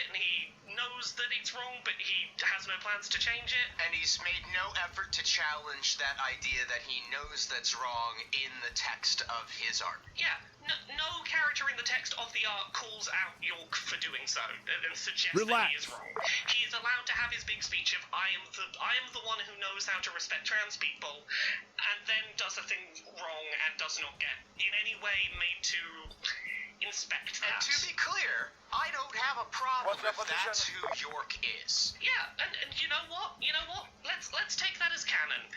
and he knows that it's wrong, but he has no plans to change it. And he's made no effort to challenge that idea that he knows that's wrong in the text of his art. Yeah, no character in the text of the art calls out York for doing so and suggests that he is wrong. He is allowed to have his big speech of I am the one who knows how to respect trans people, and then does a thing wrong and does not get in any way made to inspect that. And to be clear, I don't have a problem if that's who York is. Yeah, and you know what? Let's take that as canon.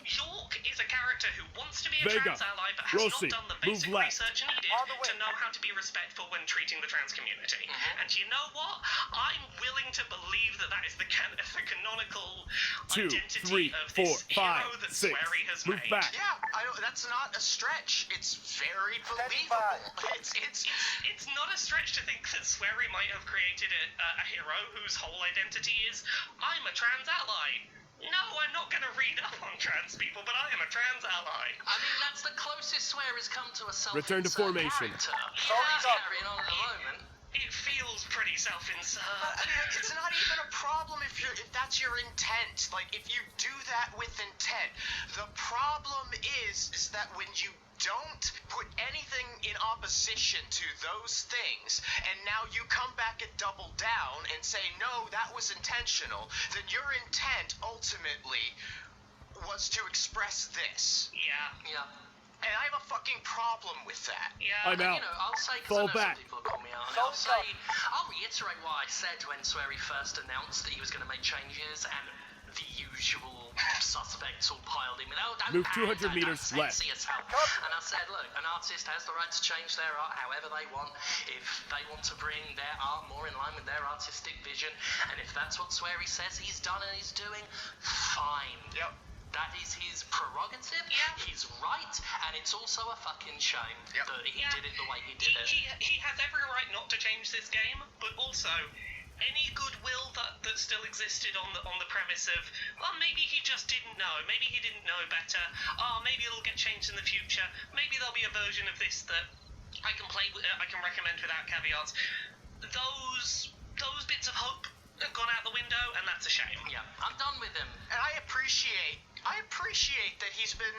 York is a character who wants to be a trans ally but has not done the basic research needed to know how to be respectful when treating the trans community. And you know what? I'm willing to believe that is the canonical identity of this hero that Swery has made. Yeah, that's not a stretch. It's very believable. It's not a stretch to think that Swery might have created a hero whose whole identity is I'm a trans ally. No, I'm not going to read up on trans people, but I am a trans ally. I mean, that's the closest Swery's come to a Return to formation. Carrying on at the moment. It feels pretty self-insert. It's not even a problem if that's your intent. Like, if you do that with intent. The problem is that when you don't put anything in opposition to those things, and now you come back and double down and say, no, that was intentional, then your intent ultimately was to express this. Yeah. And I have a fucking problem with that. Yeah. I'm out. You know, I'll say, Fall because back. some people call me out, I'll reiterate what I said when Swery first announced that he was going to make changes, and the usual suspects all piled in. Move 200 meters left. And I said, look, an artist has the right to change their art however they want. If they want to bring their art more in line with their artistic vision, and if that's what Swery says he's done and he's doing, fine. Yep. That is his prerogative. Yeah. He's right, and it's also a fucking shame that he did it the way he did it. He has every right not to change this game, but also any goodwill that still existed on the premise of, well, maybe he just didn't know, maybe he didn't know better, maybe it'll get changed in the future, maybe there'll be a version of this that I can play with, I can recommend without caveats. Those bits of hope have gone out the window, and that's a shame. Yeah, I'm done with him. And I appreciate that he's been,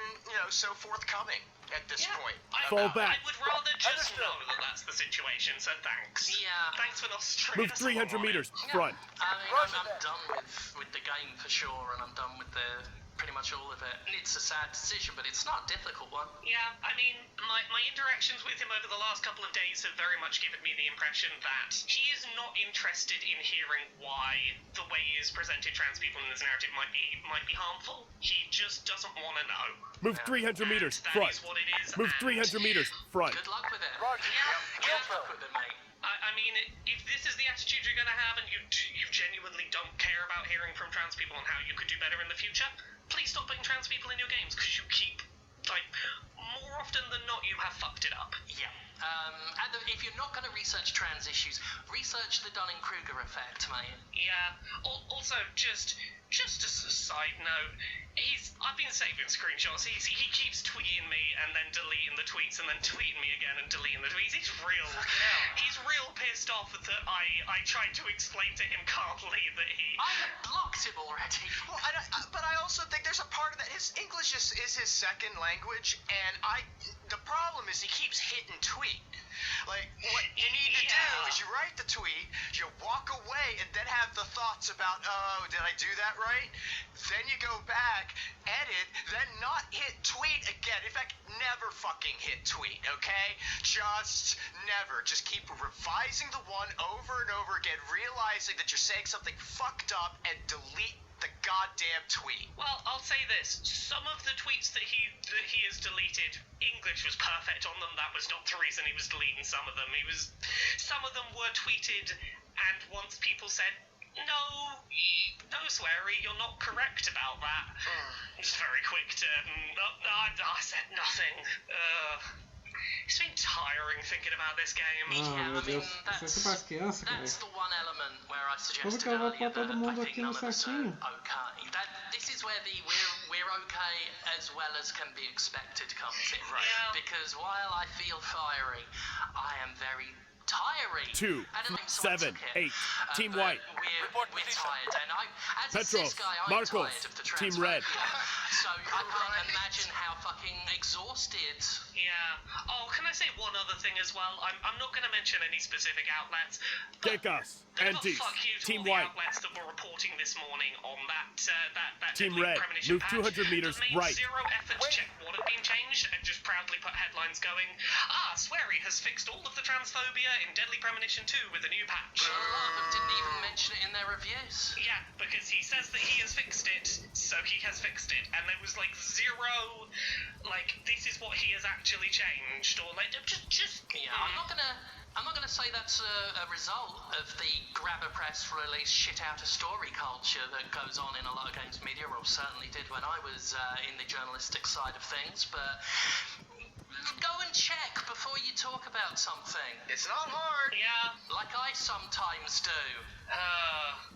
so forthcoming at this point. Fall back. I would rather just know that that's the situation, so thanks. Yeah. Thanks for not straight. Move 300 meters front. I mean, I'm done with the game for sure, and I'm done with pretty much all of it. It's a sad decision, but it's not a difficult one. Yeah, I mean, my interactions with him over the last couple of days have very much given me the impression that he is not interested in hearing why the way he has presented trans people in this narrative might be harmful. He just doesn't want to know. Move 300 meters That front. is what it is. Move 300 meters front. Good luck with it. Yeah. Good luck with it, mate. I mean, if this is the attitude you're going to have and you genuinely don't care about hearing from trans people on how you could do better in the future, please stop putting trans people in your games, because you keep, more often than not, you have fucked it up. Yeah. And if you're not going to research trans issues, research the Dunning-Kruger effect, mate. Yeah. Also, just as a side note, I've been saving screenshots. He keeps tweeting me and then deleting the tweets and then tweeting me again and deleting the tweets. He's real pissed off that I tried to explain to him calmly that he... I had blocked him already. Well, but I also think there's a part of that. His English is his second language, and the problem is he keeps hitting tweet. Like, what you need to do is you write the tweet, you walk away, and then have the thoughts about, oh, did I do that right? Then you go back, edit, then not hit tweet again. In fact, never fucking hit tweet, okay? Just never. Just keep revising the one over and over again, realizing that you're saying something fucked up, and delete the goddamn tweet. Well, I'll say this. Some of the tweets that he has deleted, English was perfect on them. That was not the reason he was deleting some of them. Some of them were tweeted, and once people said, no, Swery, you're not correct about that. It's very quick to, I said nothing. It's been tiring thinking about this game. Yeah, I mean, that's the one element where I suggested earlier that I think none of us are okay. This is where we're okay as well as can be expected comes in. Right. Yeah. Because while I feel fiery, I am very tiring. 2, And it makes 7, sense, okay. 8. Team But White. We're tired, and as a Petros, cis guy, I'm Marcos, tired of the Team transphobia. Red. So I can't imagine how fucking exhausted. Yeah. Oh, can I say one other thing as well? I'm not going to mention any specific outlets. But Gekas, but Antis, fuck you to Team all the White. outlets that were reporting this morning on that Team deadly Red, premonition move patch 200 meters that made right. zero effort to check what had been changed and just proudly put headlines going, Swery has fixed all of the transphobia in Deadly Premonition 2 with a new patch. A lot of them didn't even mention it in their reviews. Yeah, because he says that he has fixed it, so he has fixed it. And there was like zero, like, this is what he has actually changed, or like, just Yeah, I'm not gonna say that's a result of the grabber press release shit out of story culture that goes on in a lot of games media, or certainly did when I was in the journalistic side of things, but go and check before you talk about something. It's not hard. Yeah. Like I sometimes do.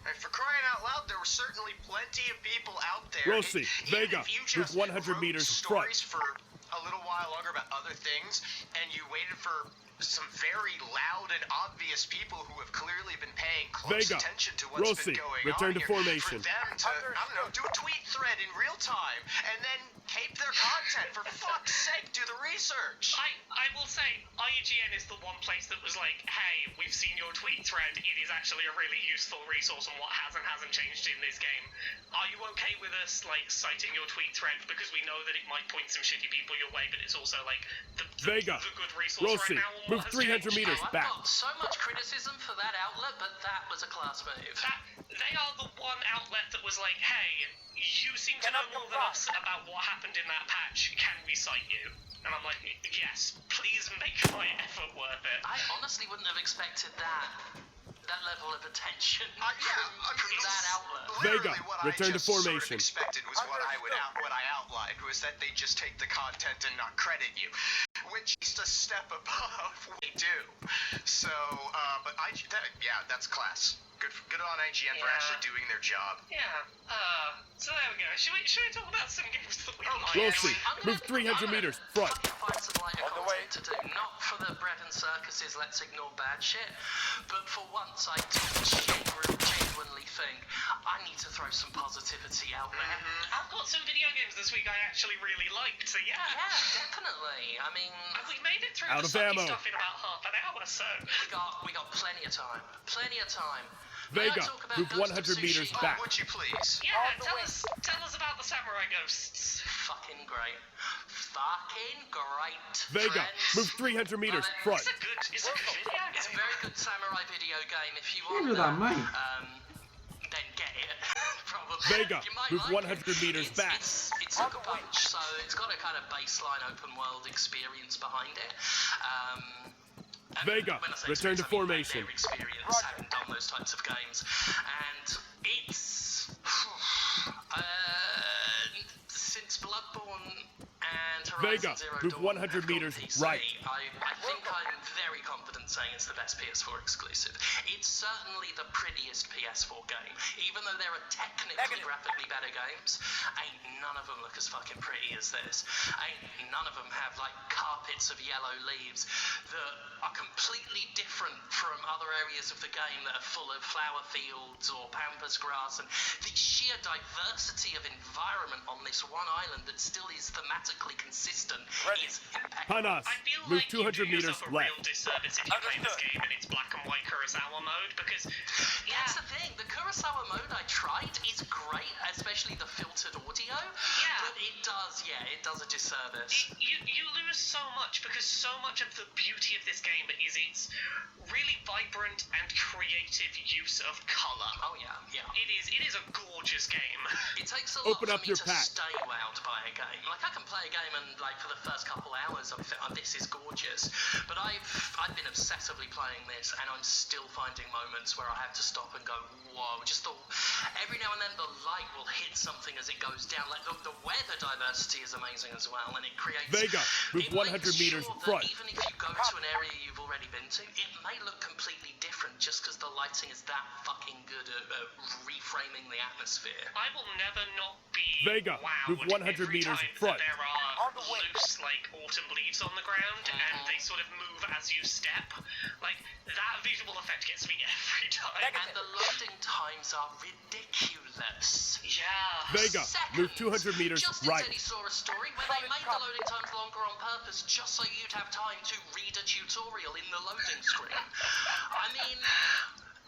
And for crying out loud, there were certainly plenty of people out there. Rossi, Even Vega, if you move just 100 wrote meters front. stories for a little while longer about other things, and you waited for some very loud and obvious people who have clearly been paying close Vega, attention to what's Rossi, been going return on to here, formation. for them to, I don't know, do a tweet thread in real time, and then tape their content. For fuck's sake, do the research. I will say, IGN is the one place that was like, hey, we've seen your tweet thread, it is actually a really useful resource on what has and hasn't changed in this game. Are you okay with us, like, citing your tweet thread, because we know that it might point some shitty people your way, but it's also, like, the Vega, good resource Rossi, right now on move what has 300 changed? meters I've back. got so much criticism for that outlet, but that was a class move. They are the one outlet that was like, hey, you seem to know more than us about what happened in that patch. Can we cite you? And I'm like, yes, please make my effort worth it. I honestly wouldn't have expected that level of attention from that outlet. Literally Vega, what return I to just sort of formation. expected was what I outlined was that they just take the content and not credit you, which is a step above what we do. So, but that's class. Good on IGN for actually doing their job. Yeah. So there we go. Should we talk about some games that we like? Rossi, move 300 meters front. Find some lighter content to do, not for the bread and circuses, let's ignore bad shit, but for once I do genuinely think I need to throw some positivity out there. I've got some video games this week I actually really liked, so yeah. Yeah, definitely. I mean, And we made it through Out the of sucky ammo. stuff in about half an hour, so... we got plenty of time. Plenty of time. Vega, May I talk about move Ghost of 100 meters Tsushima? back. Would you please? Yeah, tell us about the samurai ghosts. Fucking great. Fucking great. Vega, Friends. move 300 meters front. It's a good video It's a game. very good samurai video game. If you Give want me that, mate. then get it. Probably. Vega, You might move like 100 it. meters back. It's Sucker Punch, so it's got a kind of baseline open world experience behind it. And Vega, when I say return to experience, I mean formation. their experience having done those types of games, and it's since Bloodborne and Vega, Horizon Zero move Dawn 100 have gone meters PC, right. I think I'm very confident saying it's the best PS4 exclusive. It's certainly the prettiest PS4 game, even though there are technically graphically better games. Ain't none of them look as fucking pretty as this. Ain't none of them have like carpets of yellow leaves that are completely different from other areas of the game that are full of flower fields or pampas grass, and the sheer diversity of environment on this one island that still is thematically consistent is impeccable. Panas, I feel move like you 200 do meters yourself a real left. disservice if you play this game in its black and white Kurosawa mode, because That's the thing, the Kurosawa mode I tried is great, especially the filtered audio, but it does a disservice. you lose so much, because so much of the beauty of this game is its really vibrant and creative use of color. Oh yeah. It is a gorgeous game. It takes a lot Open for up me your to pack. stay wowed by a game. Like, I can play a game and, like, for the first couple hours I think, oh, this is gorgeous. But I've been obsessively playing this, and I'm still finding moments where I have to stop and go, whoa. Every now and then the light will hit something as it goes down. Like, the weather diversity is amazing as well, and it creates... Vega, move it 100 makes meters sure that front. even if you go to an area you've already been to, it may look completely different just because the lighting is that fucking good at reframing the atmosphere. I will never not be Vega, wowed move 100 every meters time front. that there are loose, like, autumn leaves on the ground, and they sort of move as you step. Like, that visual effect gets me every time. And the loading times are ridiculous. Yeah. Vega, move 200 meters Justin right. said he saw a story where they made the loading times longer on purpose just so you'd have time to read a tutorial in the loading screen. I mean,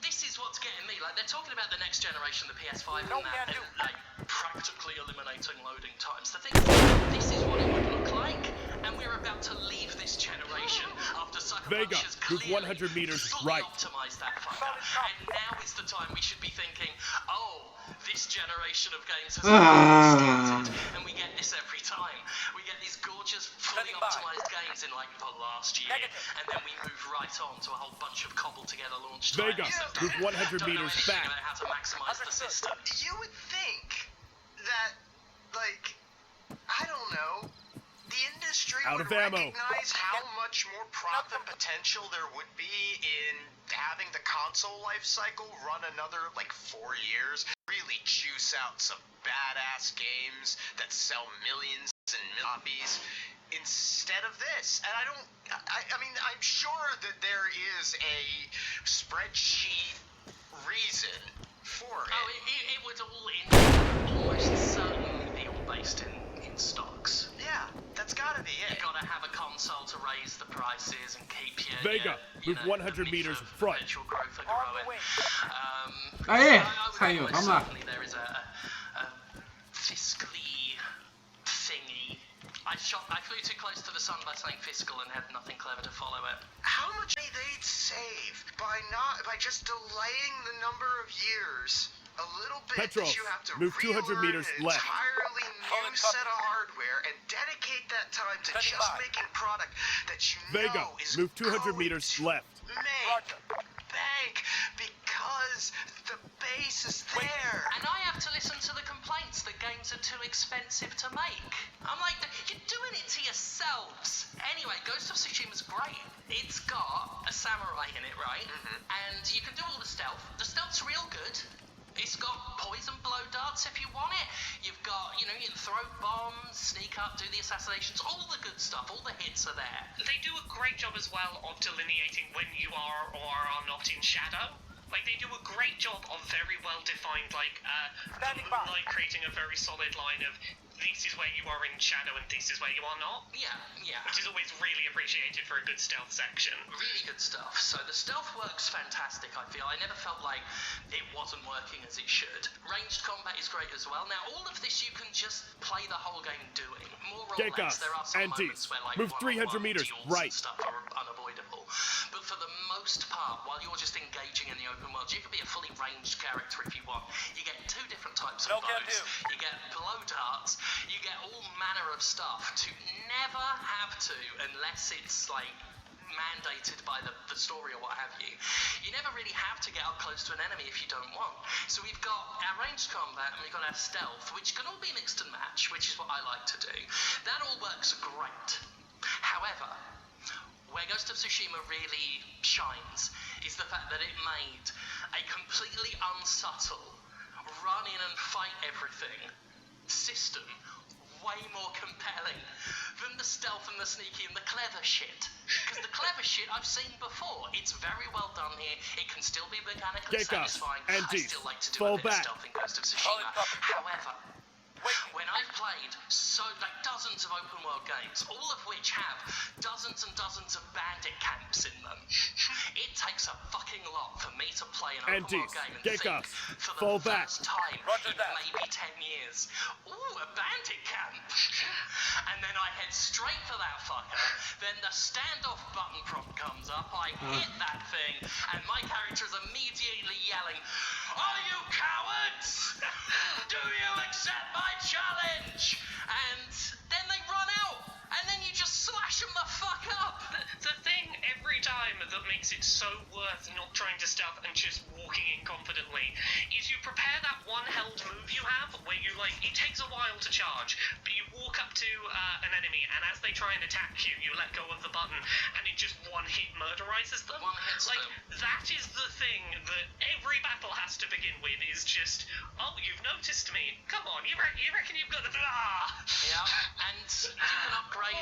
this is what's getting me. Like, they're talking about the next generation, the PS5, and that, and, like, practically eliminating loading times. The thing is, this is what it would look like, and we're about to leave this generation after Sucker Vega, Punch has move clearly 100 meters fully right. optimized that fucker. And now is the time we should be thinking, oh, this generation of games has started, and we get this every time. We get these gorgeous, fully optimized games in, like, the last year, and then we move right on to a whole bunch of cobbled-together launch times. Vega, move 100 meters back. About how to maximize the system. You would think that, like, I don't know, the industry Out would of ammo. recognize how much more profit potential there would be in having the console life cycle run another, like, 4 years. Really juice out some badass games that sell millions and copies instead of this. And I mean, I'm sure that there is a spreadsheet reason for it. Oh, it would all almost certainly be all based in stocks. Yeah, that's gotta be it. You gotta have a console to raise the prices and keep your Vega, move 100 meters front. Perpetual growth are growing. Aê, I would saiu, almost vamos lá. certainly there is a fiscally thingy. I flew too close to the sun by saying fiscal and had nothing clever to follow it. How much money they'd save by just delaying the number of years a little bit Petros, that you have to move 200 relearn meters an left. entirely new set of hardware and dedicate that time to just making product that you Vega, know is move 200 going meters to left. make bank because the base is there. And I have to listen to the complaints that games are too expensive to make. I'm like, you're doing it to yourselves. Anyway, Ghost of Tsushima's great. It's got a samurai in it, right? And you can do all the stealth. The stealth's real good. It's got poison blow darts if you want it. You've got, you can throw bombs, sneak up, do the assassinations, all the good stuff, all the hits are there. They do a great job as well of delineating when you are or are not in shadow. Like, they do a great job of very well-defined, like, Moonlight creating a very solid line of this is where you are in shadow and this is where you are not. Yeah. Which is always really appreciated for a good stealth section. Really good stuff. So the stealth works fantastic, I feel. I never felt like it wasn't working as it should. Ranged combat is great as well. Now, all of this you can just play the whole game doing. More or Gekka, less, there are some antis, moments where, like, move 300 one-on-one meters duels right. and stuff are unavoidable. But for the most part, while you're just engaging in the open world, you can be a fully ranged character if you want. You get two different types of bows. You get blow darts. You get all manner of stuff to never have to, unless it's, like, mandated by the story or what have you. You never really have to get up close to an enemy if you don't want. So we've got our ranged combat and we've got our stealth, which can all be mixed and matched, which is what I like to do. That all works great. However, where Ghost of Tsushima really shines is the fact that it made a completely unsubtle run in and fight everything system way more compelling than the stealth and the sneaky and the clever shit. Because the clever shit I've seen before. It's very well done here. It can still be mechanically Gekka, satisfying. antis, I still like to do fall a bit back. of stealth in Ghost of Tsushima. However, when I've played dozens of open world games, all of which have dozens and dozens of bandit camps in them, it takes a fucking lot for me to play an open world game and Gekka, think for the fall back. first time in maybe 10 years, ooh, a bandit camp. And then I head straight for that fucker, then the standoff button prompt comes up, I hit that thing, and my character is immediately yelling, "Are you cowards? Do you accept my challenge?" And then they run out, and then you just slash them the fuck up. The thing every time that makes it so worth not trying to stuff and just walking in confidently is you prepare that one held move you have where you like, it takes a while to charge, but you walk up to an enemy and as they try and attack you, you let go of the button and it just one hit murderizes them. That is the thing that every battle has to begin with, is just, oh, you've noticed me. Come on, you reckon you've got the Yeah, and you can upgrade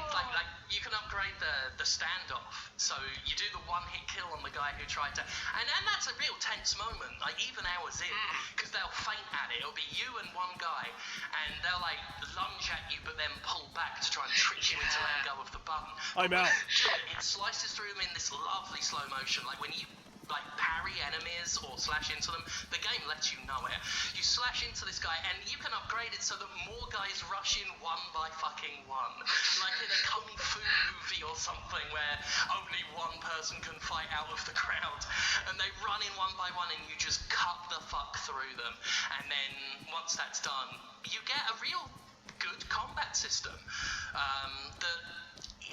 you can upgrade the standoff. So you do the one hit kill on the guy who tried to, and that's a real tense moment. Like even hours in, because they'll feint at it. It'll be you and one guy, and they'll like lunge at you, but then pull back to try and trick you into letting go of the button. I'm out. It slices through them in this lovely slow motion, like when you like parry enemies or slash into them, the game lets you know it. You slash into this guy and you can upgrade it so that more guys rush in one by fucking one. Like in a kung fu movie or something where only one person can fight out of the crowd. And they run in one by one and you just cut the fuck through them. And then once that's done, you get a real good combat system that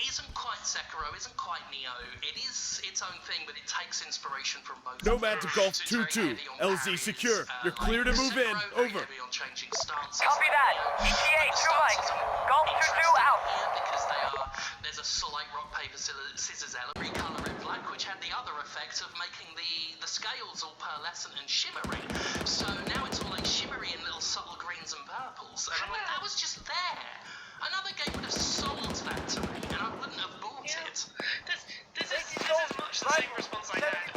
isn't quite Sekiro, isn't quite Neo. It is its own thing, but it takes inspiration from both. Nomad to Golf 2-2. LZ secure. You're clear to move in. Over. Copy that. ETA 2 Mike. Golf 2-2 out. Because there's a slight rock, paper, scissors element. Recolor it black, which had the other effect of making the scales all pearlescent and shimmery. So now it's all like shimmery and little subtle greens and purples. And I'm like, that was just there. Another game would have sold that to me, and I wouldn't have bought it. This is much the same response I had.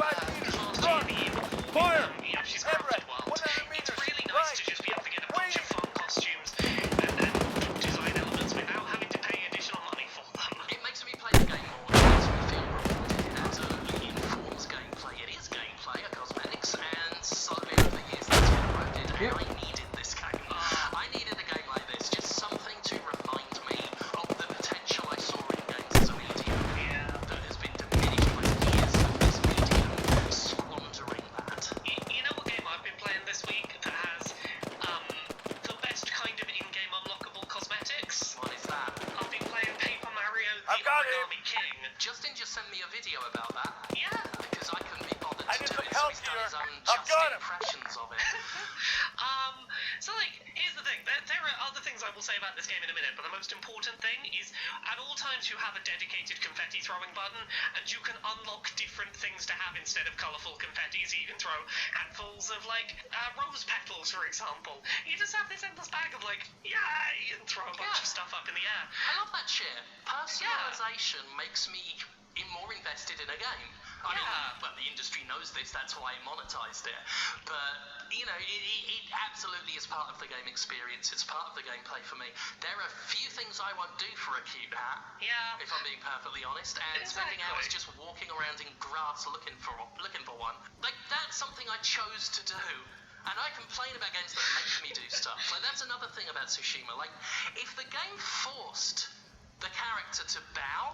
Fire! She's crafted well. It's really nice to just be able to get a bunch of fun costumes and design elements without having to pay additional money for them. It makes me play the game more. It makes me feel rewarded. It absolutely informs gameplay. It is gameplay, cosmetics, and slowly over the years that's been eroded. And I needed this game. I needed a game like this, just something to remind me of the potential I saw in games as a medium that has been diminished by the years of this medium squandering that. You know what game I've been playing this week that has the best kind of in-game unlockable cosmetics? What is that? I've been playing Paper Mario The Origami King. Justin just sent me a video about that. Yeah. Because I couldn't be bothered to do it, so he's done his own just impressions of it. So like, here's the thing. There are other things I will say about this game in a minute, but the most important thing is at all times you have a dedicated confetti throwing button, and you can unlock different things to have instead of colourful confetti. So you can throw handfuls of like rose petals, for example. You just have this endless bag of like, yay, and throw a bunch of stuff up in the air. I love that shit. Personalization makes me more invested in a game. I mean, well, the industry knows this, that's why it monetized it. But, you know, it absolutely is part of the game experience. It's part of the gameplay for me. There are few things I won't do for a cute hat. Yeah. If I'm being perfectly honest. And spending hours just walking around in grass looking for one. Like, that's something I chose to do. And I complain about games that make me do stuff. Like, that's another thing about Tsushima. Like, if the game forced the character to bow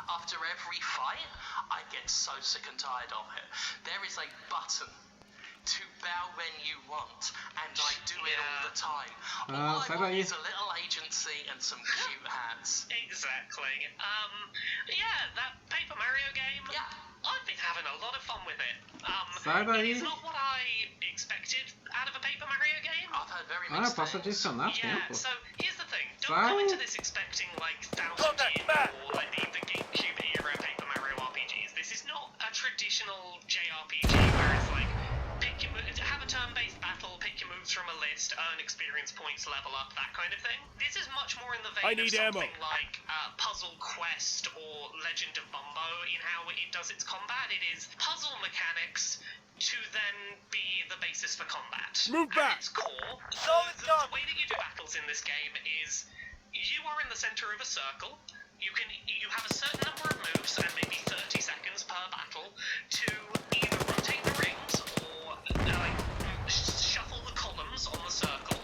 after every fight, I get so sick and tired of it. There is a button to bow when you want, and I do it all the time. All I want is a little agency and some cute hats. Exactly. Yeah, that Paper Mario game. Yeah. I've been having a lot of fun with it. It's not what I expected out of a Paper Mario game. I've heard very mixed things. So here's the thing. Don't go into this expecting like 1000 year or like the GameCube era Paper Mario RPGs. This is not a traditional JRPG where it's like have a turn-based battle, pick your moves from a list, earn experience points, level up, that kind of thing. This is much more in the vein of something like Puzzle Quest or Legend of Bumbo in how it does its combat. It is puzzle mechanics to then be the basis for combat. Move back! At its core, the way that you do battles in this game is you are in the center of a circle. You have a certain number of moves and maybe 30 seconds per battle to either rotate the rings or shuffle the columns on the circle,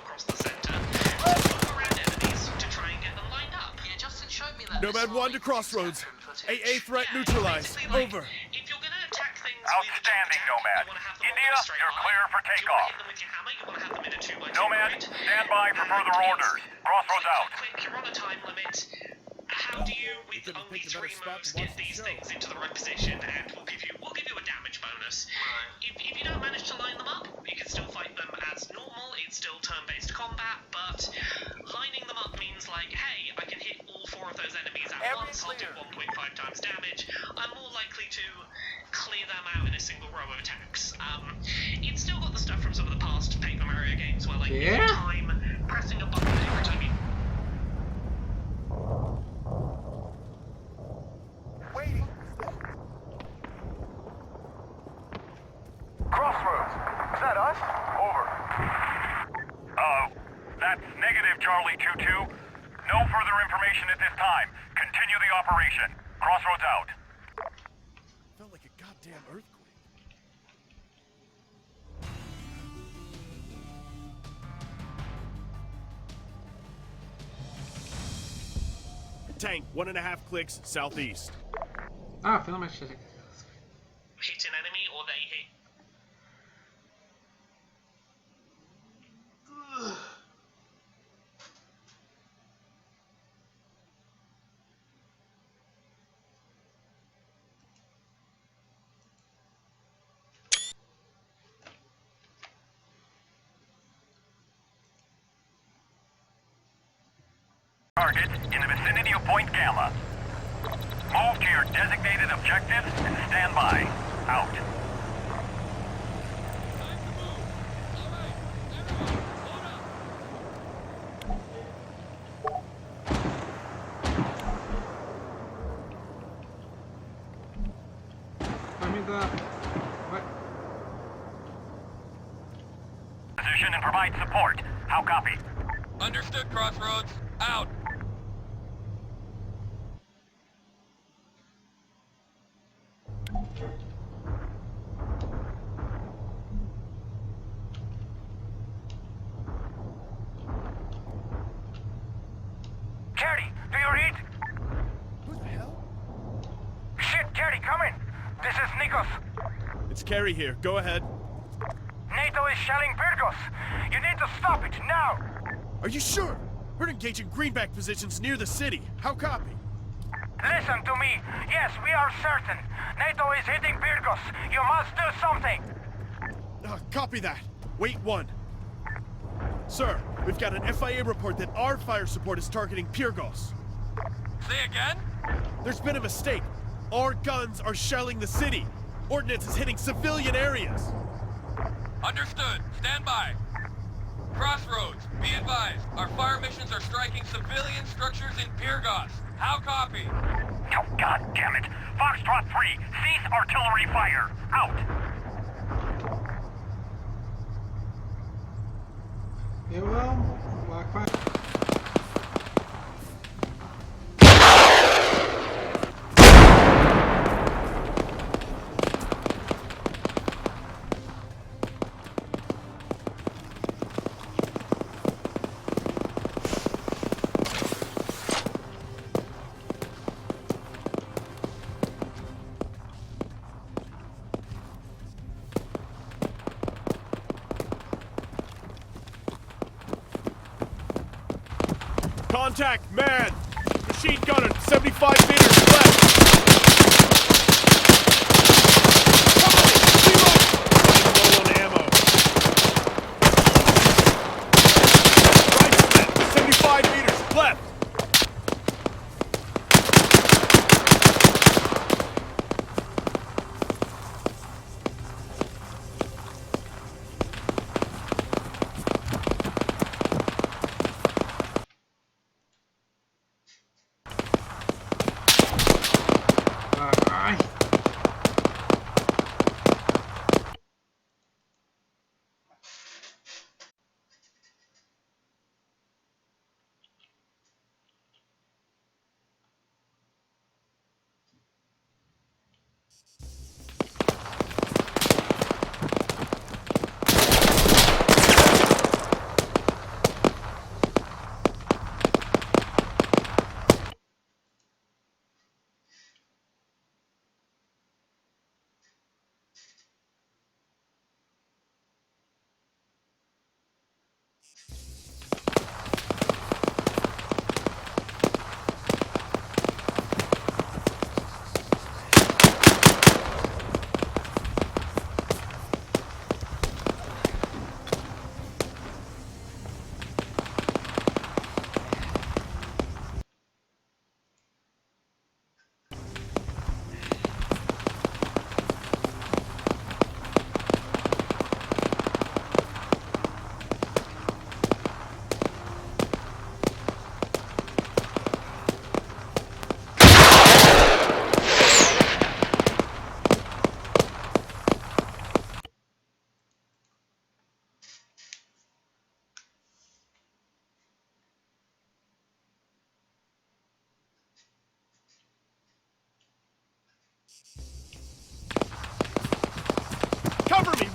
across the center, to move around enemies to try and get them lined up. Yeah, Justin showed me that. Nomad 1 to Crossroads. AA threat neutralized. Over. If you're gonna attack things outstanding, Nomad. India, you're clear for takeoff. You want to hit them with your hammer, you want to have them in a 2x2 Nomad, stand by for further orders. Crossroads out. Quick, you're on a time limit. how do you, with only 3 moves, get these things into the right position, and we'll give you a damage bonus. If you don't manage to line them up, you can still fight them as normal. It's still turn-based combat, but lining them up means like, hey, I can hit all 4 of those enemies at once. I'll do 1.5 times damage. I'm more likely to clear them out in a single row of attacks. It's still got the stuff from some of the past Paper Mario games where, like, every time pressing a button every time you. Waiting. Crossroads. Is that us? Over. That's negative, Charlie 2-2. No further information at this time. Continue the operation. Crossroads out. Felt like a goddamn earthquake. Tank, 1.5 clicks southeast. Ah, finalmente achei. Hit an enemy or they hit. Target in the vicinity of Point Gamma. Move to your designated objectives and stand by. Out. Vai me dar. Vai. Position and provide support. How copy? Understood, Crossroads. Out. Carrie, do you read? Who the hell? Shit, Carrie, come in. This is Nikos. It's Carrie here. Go ahead. NATO is shelling Pyrgos. You need to stop it now. Are you sure? We're engaging greenback positions near the city. How copy? Listen to me. Yes, we are certain. NATO is hitting Pyrgos. You must do something. Copy that. Wait 1. Sir, we've got an FIA report that our fire support is targeting Pyrgos. Say again? There's been a mistake. Our guns are shelling the city. Ordnance is hitting civilian areas. Understood. Stand by. Crossroads, be advised. Our fire missions are striking civilian structures in Pyrgos. How copy? Oh, God damn it. Foxtrot 3, cease artillery fire. Out. Eu amo. Lá com a... Contact, man! Machine gunner, 75 meters left! Low on ammo. Right, 75 meters left!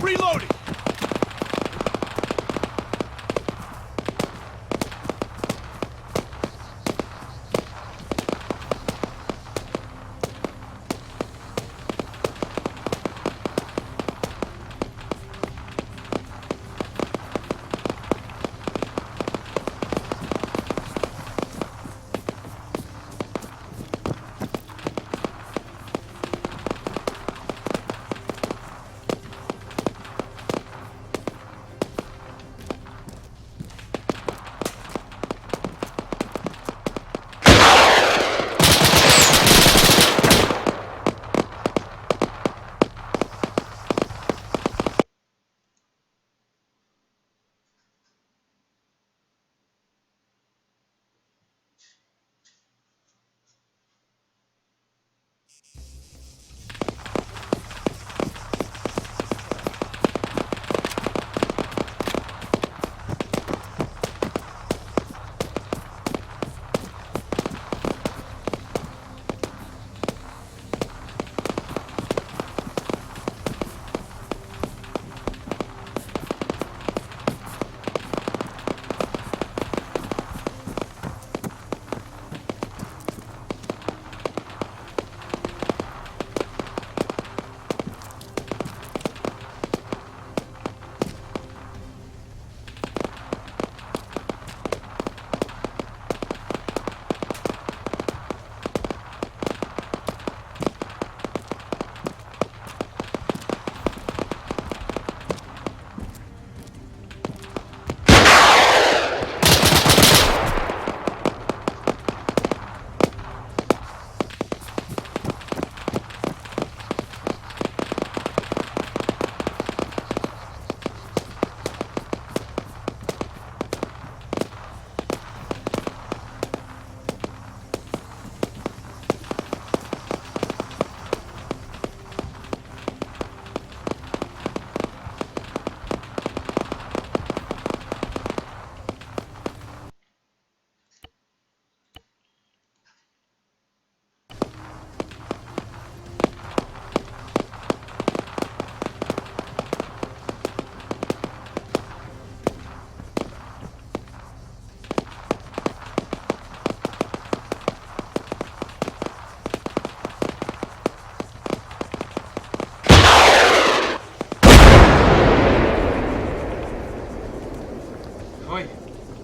Reloading!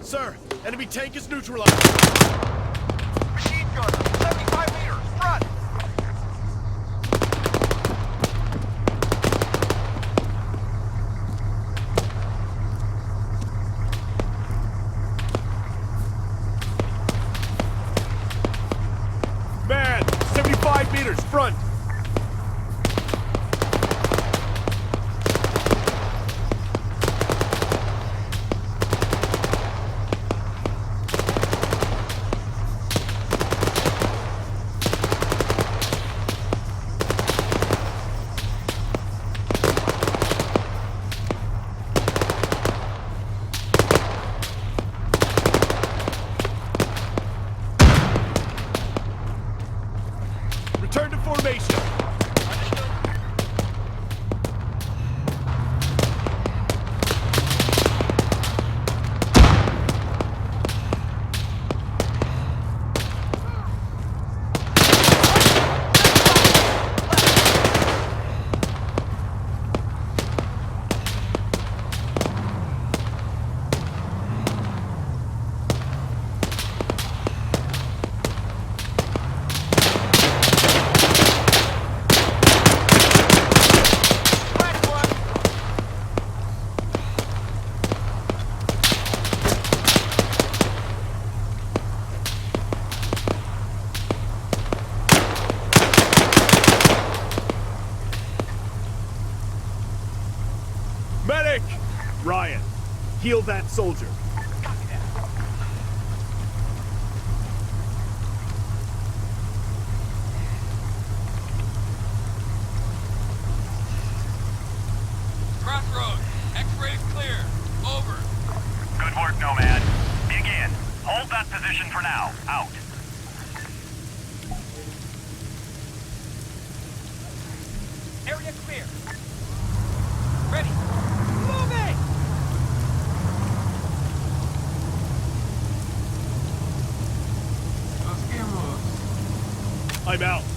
Sir, enemy tank is neutralized. Machine gunner, 75 meters, front! Man, 75 meters, front. Return to formation. Medic! Ryan, heal that soldier. Crossroads, X-rays clear. Over. Good work, Nomad. Dig in. Hold that position for now. Out. Area clear. Ready. Move it! Nos quedamos. I'm out.